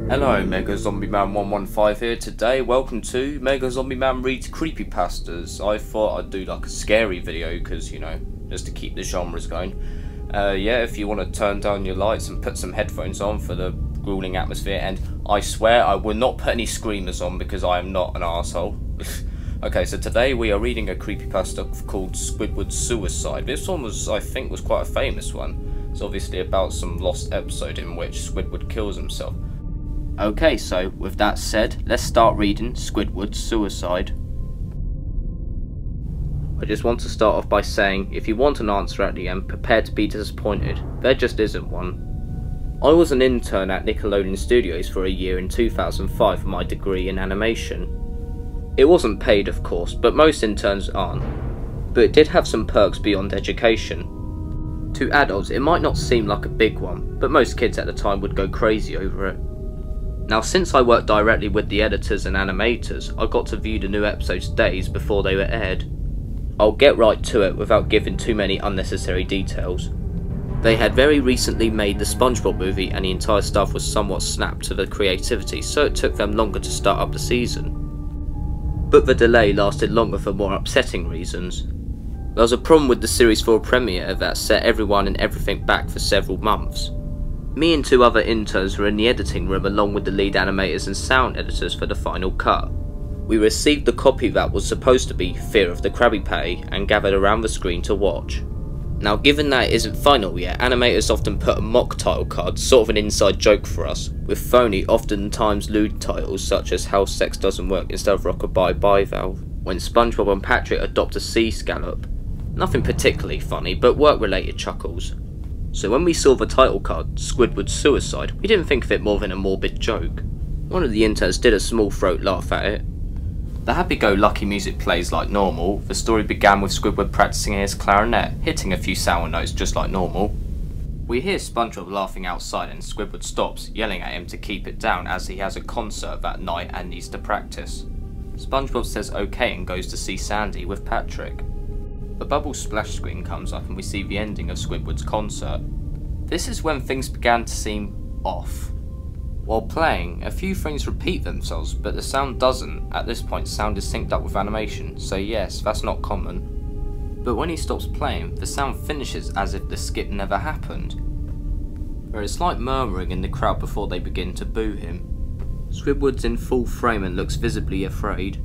Hello, MEGAZOMBIEMAN115 here today. Welcome to MEGAZOMBIEMAN Reads CreepyPastas. I thought I'd do like a scary video because, you know, just to keep the genres going. Yeah, if you want to turn down your lights and put some headphones on for the grueling atmosphere, and I swear I will not put any screamers on because I am not an arsehole. Okay, so today we are reading a creepypasta called Squidwards Suicide. This one I think was quite a famous one. It's obviously about some lost episode in which Squidward kills himself. Okay, so with that said, let's start reading Squidwards Suicide. I just want to start off by saying, if you want an answer at the end, prepare to be disappointed. There just isn't one. I was an intern at Nickelodeon Studios for a year in 2005 for my degree in animation. It wasn't paid, of course, but most interns aren't. But it did have some perks beyond education. To adults, it might not seem like a big one, but most kids at the time would go crazy over it. Now, since I worked directly with the editors and animators, I got to view the new episodes days before they were aired. I'll get right to it without giving too many unnecessary details. They had very recently made the SpongeBob movie and the entire staff was somewhat snapped to the creativity, so it took them longer to start up the season. But the delay lasted longer for more upsetting reasons. There was a problem with the series 4 premiere that set everyone and everything back for several months. Me and two other interns were in the editing room along with the lead animators and sound editors for the final cut. We received the copy that was supposed to be Fear of the Krabby Patty and gathered around the screen to watch. Now, given that it isn't final yet, animators often put a mock title card, sort of an inside joke for us, with phony, oftentimes lewd titles such as How Sex Doesn't Work instead of Rockabye Bivalve, when SpongeBob and Patrick adopt a sea scallop. Nothing particularly funny, but work-related chuckles. So when we saw the title card, Squidward's Suicide, we didn't think of it more than a morbid joke. One of the interns did a small throat laugh at it. The happy-go-lucky music plays like normal. The story began with Squidward practicing his clarinet, hitting a few sour notes just like normal. We hear SpongeBob laughing outside and Squidward stops, yelling at him to keep it down as he has a concert that night and needs to practice. SpongeBob says okay and goes to see Sandy with Patrick. The bubble splash screen comes up and we see the ending of Squidward's concert. This is when things began to seem off. While playing, a few things repeat themselves, but the sound doesn't. At this point, sound is synced up with animation, so yes, that's not common. But when he stops playing, the sound finishes as if the skip never happened. There is slight murmuring in the crowd before they begin to boo him. Squidward's in full frame and looks visibly afraid.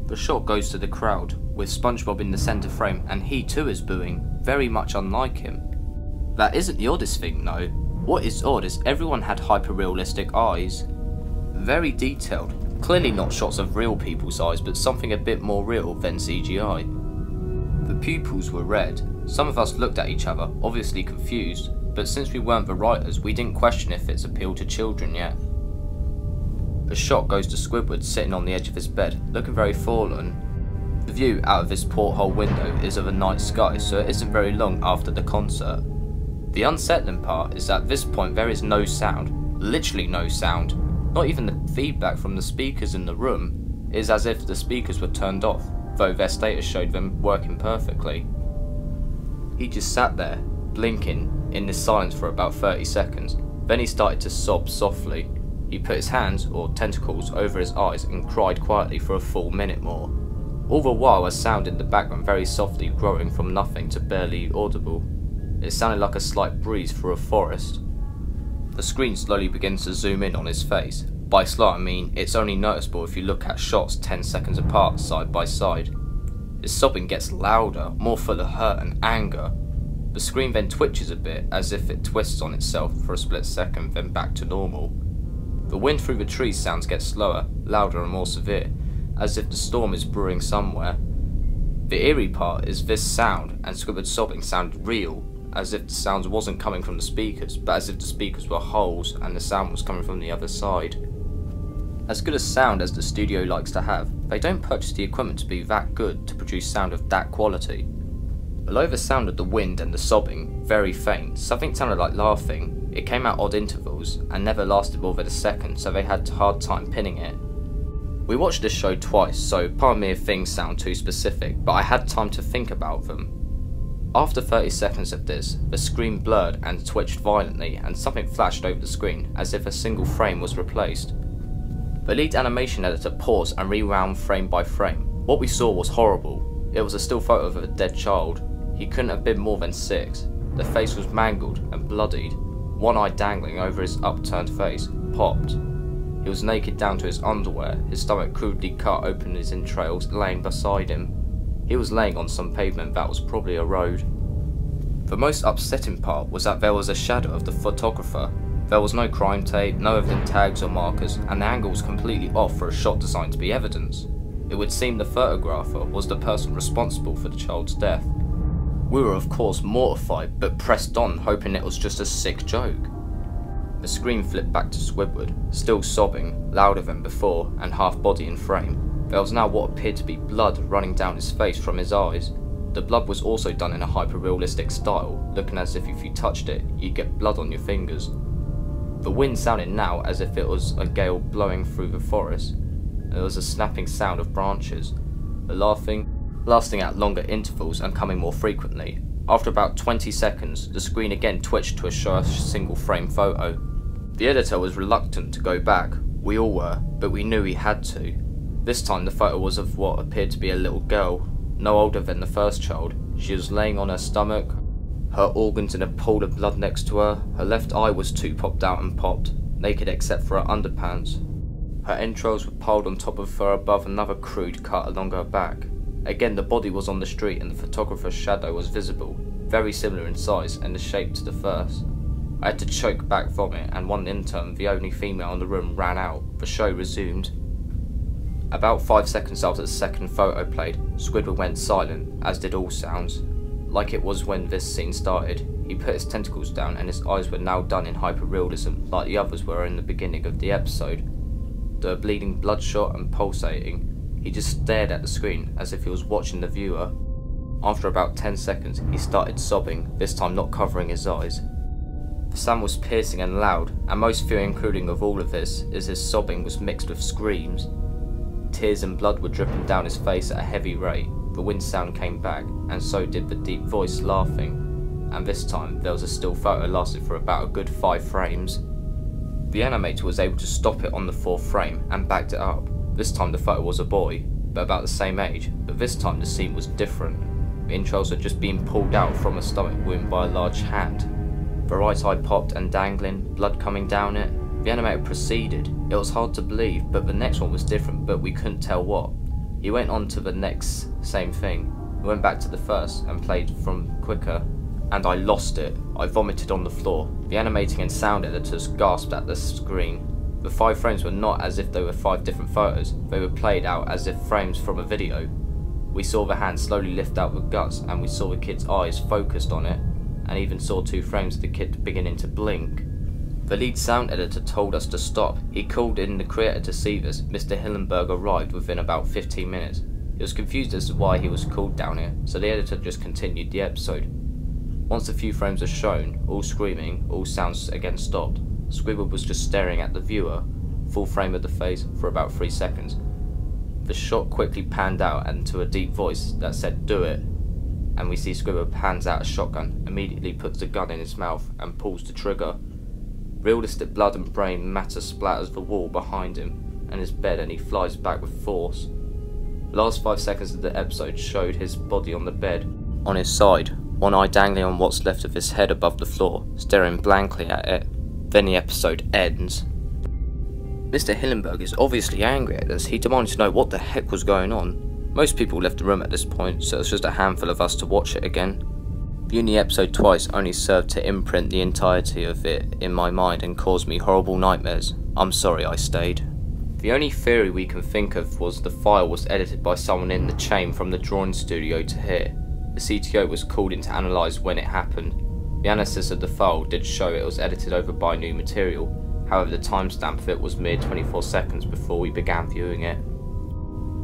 The shot goes to the crowd, with SpongeBob in the centre frame, and he too is booing, very much unlike him. That isn't the oddest thing though. What is odd is everyone had hyper-realistic eyes. Very detailed, clearly not shots of real people's eyes, but something a bit more real than CGI. The pupils were red. Some of us looked at each other, obviously confused, but since we weren't the writers, we didn't question if it's appealed to children yet. The shot goes to Squidward sitting on the edge of his bed, looking very fallen. The view out of his porthole window is of a night sky, so it isn't very long after the concert. The unsettling part is that at this point there is no sound, literally no sound. Not even the feedback from the speakers in the room. It is as if the speakers were turned off, though their status showed them working perfectly. He just sat there, blinking, in this silence for about 30 seconds. Then he started to sob softly. He put his hands, or tentacles, over his eyes and cried quietly for a full minute more. All the while a sound in the background very softly growing from nothing to barely audible. It sounded like a slight breeze through a forest. The screen slowly begins to zoom in on his face. By slight I mean it's only noticeable if you look at shots 10 seconds apart side by side. His sobbing gets louder, more full of hurt and anger. The screen then twitches a bit as if it twists on itself for a split second, then back to normal. The wind through the trees sounds get slower, louder and more severe, as if the storm is brewing somewhere. The eerie part is this sound, and Squidward's sobbing sounded real, as if the sound wasn't coming from the speakers, but as if the speakers were holes and the sound was coming from the other side. As good a sound as the studio likes to have, they don't purchase the equipment to be that good to produce sound of that quality. Below the sound of the wind and the sobbing, very faint, something sounded like laughing. It came at odd intervals and never lasted more than a second, so they had a hard time pinning it. We watched this show twice, so pardon me if things sound too specific, but I had time to think about them. After 30 seconds of this, the screen blurred and twitched violently, and something flashed over the screen as if a single frame was replaced. The lead animation editor paused and rewound frame by frame. What we saw was horrible. It was a still photo of a dead child. He couldn't have been more than 6. The face was mangled and bloodied, one eye dangling over his upturned face, popped. He was naked down to his underwear, his stomach crudely cut open, his entrails laying beside him. He was laying on some pavement that was probably a road. The most upsetting part was that there was a shadow of the photographer. There was no crime tape, no evidence tags or markers, and the angle was completely off for a shot designed to be evidence. It would seem the photographer was the person responsible for the child's death. We were of course mortified, but pressed on, hoping it was just a sick joke. The screen flipped back to Squidward, still sobbing, louder than before, and half body in frame. There was now what appeared to be blood running down his face from his eyes. The blood was also done in a hyper-realistic style, looking as if you touched it, you'd get blood on your fingers. The wind sounded now as if it was a gale blowing through the forest. There was a snapping sound of branches, the laughing, lasting at longer intervals and coming more frequently. After about 20 seconds, the screen again twitched to show a single frame photo. The editor was reluctant to go back. We all were, but we knew he had to. This time the photo was of what appeared to be a little girl, no older than the first child. She was laying on her stomach, her organs in a pool of blood next to her. Her left eye was too popped out and popped, naked except for her underpants. Her entrails were piled on top of her above another crude cut along her back. Again, the body was on the street and the photographer's shadow was visible, very similar in size and the shape to the first. I had to choke back vomit, and one intern, the only female in the room, ran out. The show resumed. About 5 seconds after the second photo played, Squidward went silent, as did all sounds. Like it was when this scene started. He put his tentacles down and his eyes were now done in hyper-realism, like the others were in the beginning of the episode. They were bleeding bloodshot and pulsating. He just stared at the screen as if he was watching the viewer. After about 10 seconds, he started sobbing, this time not covering his eyes. The sound was piercing and loud, and most fear including of all of this is his sobbing was mixed with screams. Tears and blood were dripping down his face at a heavy rate. The wind sound came back, and so did the deep voice laughing, and this time there was a still photo lasted for about a good 5 frames. The animator was able to stop it on the 4th frame and backed it up. This time the photo was a boy, but about the same age, but this time the scene was different. The entrails had just been pulled out from a stomach wound by a large hand. The right eye popped and dangling, blood coming down it. The animator proceeded. It was hard to believe, but the next one was different, but we couldn't tell what. He went on to the next same thing. He went back to the first and played from quicker, and I lost it. I vomited on the floor. The animating and sound editors gasped at the screen. The 5 frames were not as if they were 5 different photos, they were played out as if frames from a video. We saw the hand slowly lift out the guts, and we saw the kid's eyes focused on it, and even saw 2 frames of the kid beginning to blink. The lead sound editor told us to stop. He called in the creator to see this. Mr. Hillenberg arrived within about 15 minutes. He was confused as to why he was called down here, so the editor just continued the episode. Once a few frames are shown, all screaming, all sounds again stopped. Squidward was just staring at the viewer, full frame of the face, for about 3 seconds. The shot quickly panned out and to a deep voice that said, "Do it," and we see Squidward pans out a shotgun, immediately puts the gun in his mouth and pulls the trigger. Realistic blood and brain matter splatters the wall behind him and his bed, and he flies back with force. The last 5 seconds of the episode showed his body on the bed, on his side, one eye dangling on what's left of his head above the floor, staring blankly at it. Then the episode ends. Mr. Hillenberg is obviously angry at this. He demanded to know what the heck was going on. Most people left the room at this point, so it's just a handful of us to watch it again. Viewing the episode twice only served to imprint the entirety of it in my mind and caused me horrible nightmares. I'm sorry I stayed. The only theory we can think of was the file was edited by someone in the chain from the drawing studio to here. The CTO was called in to analyse when it happened. The analysis of the file did show it was edited over by new material, however the timestamp of it was mere 24 seconds before we began viewing it.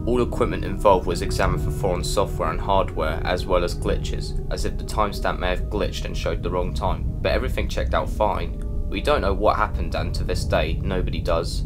All equipment involved was examined for foreign software and hardware as well as glitches, as if the timestamp may have glitched and showed the wrong time, but everything checked out fine. We don't know what happened, and to this day nobody does.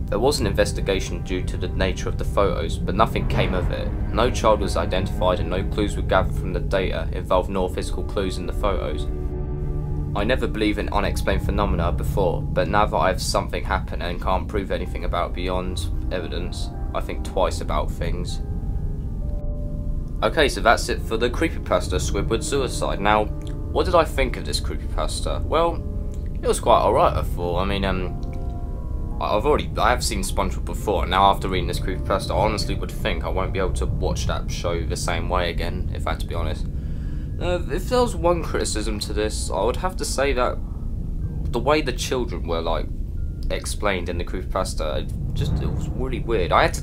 There was an investigation due to the nature of the photos, but nothing came of it. No child was identified and no clues were gathered from the data involved, nor physical clues in the photos. I never believed in unexplained phenomena before, but now that I have something happen and can't prove anything about beyond evidence, I think twice about things. Okay, so that's it for the creepypasta Squidward suicide. Now, what did I think of this creepypasta? Well, it was quite alright, I thought. I mean, I have seen SpongeBob before, and now after reading this creepypasta, I honestly would think I won't be able to watch that show the same way again, if I had to be honest. If there was one criticism to this, I would have to say that the way the children were, like, explained in the creepypasta, it was really weird. I had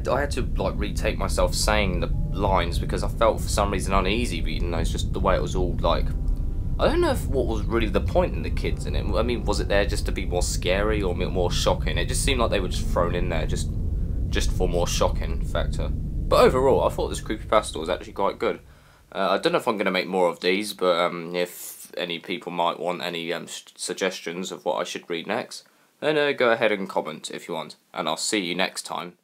to like retake myself saying the lines because I felt for some reason uneasy reading those, just the way it was all like. I don't know what was really the point in the kids in it. I mean, was it there just to be more scary or more shocking? It just seemed like they were just thrown in there just for more shocking factor. But overall, I thought this creepypasta was actually quite good. I don't know if I'm going to make more of these, but if any people might want any suggestions of what I should read next, then go ahead and comment if you want. And I'll see you next time.